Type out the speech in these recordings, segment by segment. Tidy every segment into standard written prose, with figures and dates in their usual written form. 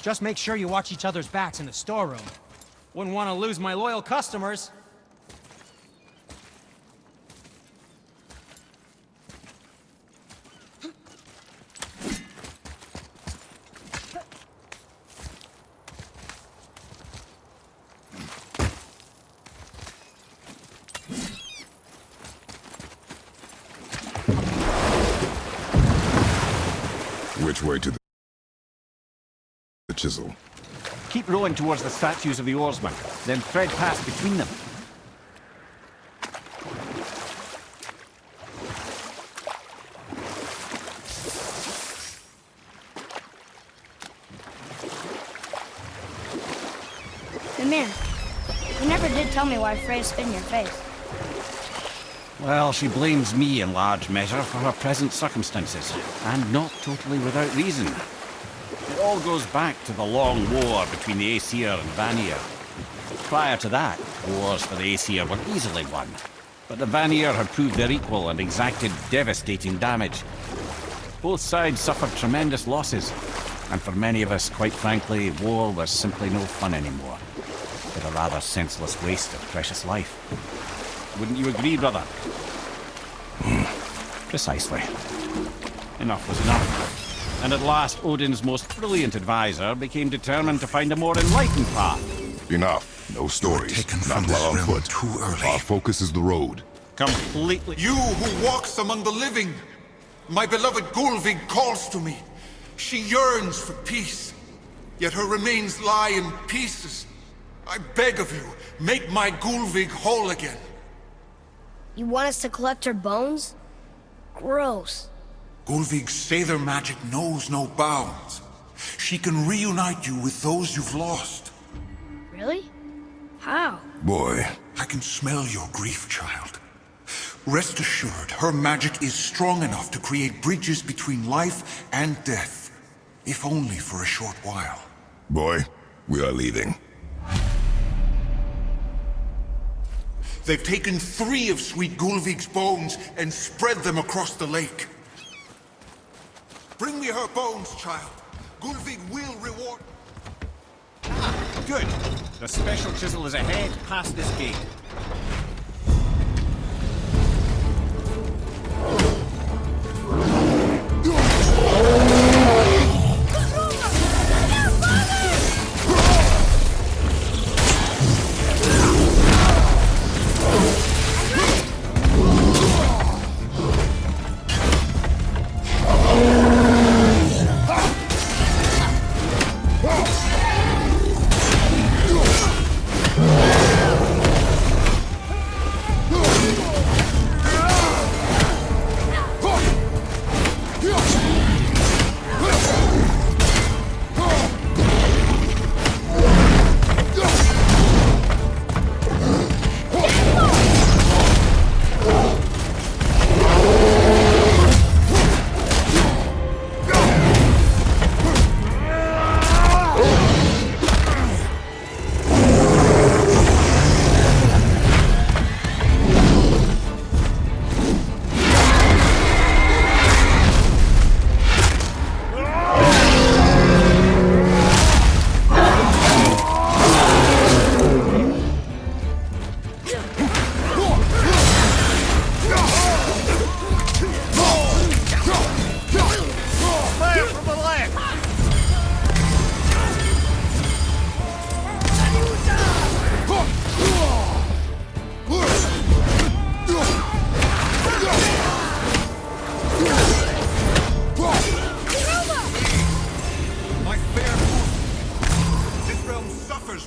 Just make sure you watch each other's backs in the storeroom. Wouldn't want to lose my loyal customers. Which way to the chisel? Keep rowing towards the statues of the oarsmen, then thread past between them. Mimir, you never did tell me why Freya spit in your face. Well, she blames me in large measure for her present circumstances, and not totally without reason. It all goes back to the long war between the Aesir and Vanir. Prior to that, wars for the Aesir were easily won, but the Vanir had proved their equal and exacted devastating damage. Both sides suffered tremendous losses, and for many of us, quite frankly, war was simply no fun anymore, but a rather senseless waste of precious life. Wouldn't you agree, brother? Precisely. Enough was enough. And at last, Odin's most brilliant advisor became determined to find a more enlightened path. Enough. No stories. Taken Not from this while on realm foot. too early. Our focus is the road. Completely. You who walks among the living! My beloved Gulvig calls to me. She yearns for peace, yet her remains lie in pieces. I beg of you, make my Gulvig whole again. You want us to collect her bones? Gross. Gulvig's Seidr magic knows no bounds. She can reunite you with those you've lost. Really? How? Boy, I can smell your grief, child. Rest assured, her magic is strong enough to create bridges between life and death, if only for a short while. boy, we are leaving. They've taken 3 of Sweet Gulvig's bones and spread them across the lake. Bring me her bones, child. Gulvig will reward... Good. The special chisel is ahead, past this gate.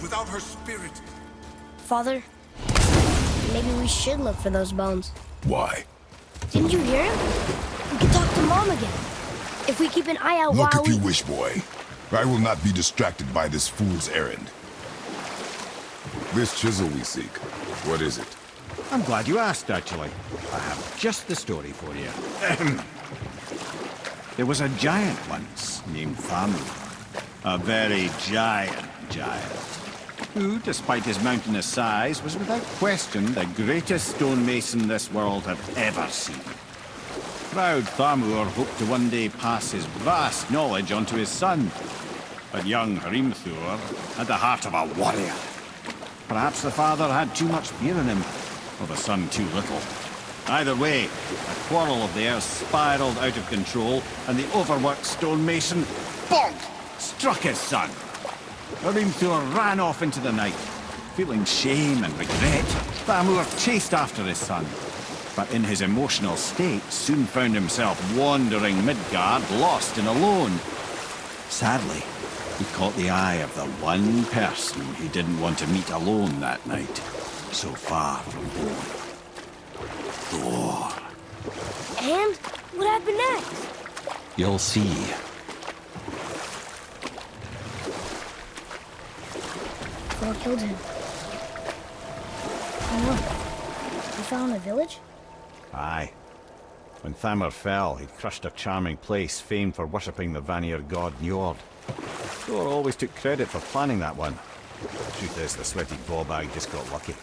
without her spirit. Father, maybe we should look for those bones. Why? Didn't you hear him? We can talk to Mom again. If we keep an eye out Look while if you wish, boy. I will not be distracted by this fool's errand. This chisel we seek, what is it? I'm glad you asked, actually. I have just the story for you. There was a giant once named Thamur. A very giant, who, despite his mountainous size, was without question the greatest stonemason this world had ever seen. Proud Thamur hoped to one day pass his vast knowledge on to his son. But young Hrimthur had the heart of a warrior. Perhaps the father had too much fear in him, or the son too little. Either way, a quarrel of theirs spiraled out of control, and the overworked stonemason, bonk, struck his son. Hrimthur ran off into the night. Feeling shame and regret, Thamur chased after his son. But in his emotional state, soon found himself wandering Midgard, lost and alone. Sadly, he caught the eye of the one person he didn't want to meet alone that night, so far from home. Thor. And what happened next? You'll see. Thor killed him. And look, we found a village? Aye. When Thamur fell, he'd crushed a charming place famed for worshipping the Vanir god Njord. Thor always took credit for planning that one. Truth is, the sweaty ballbag just got lucky.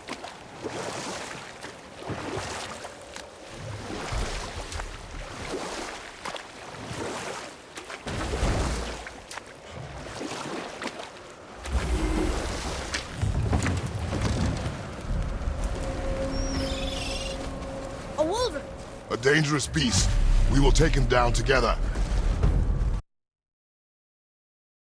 A wolverine! A dangerous beast. We will take him down together.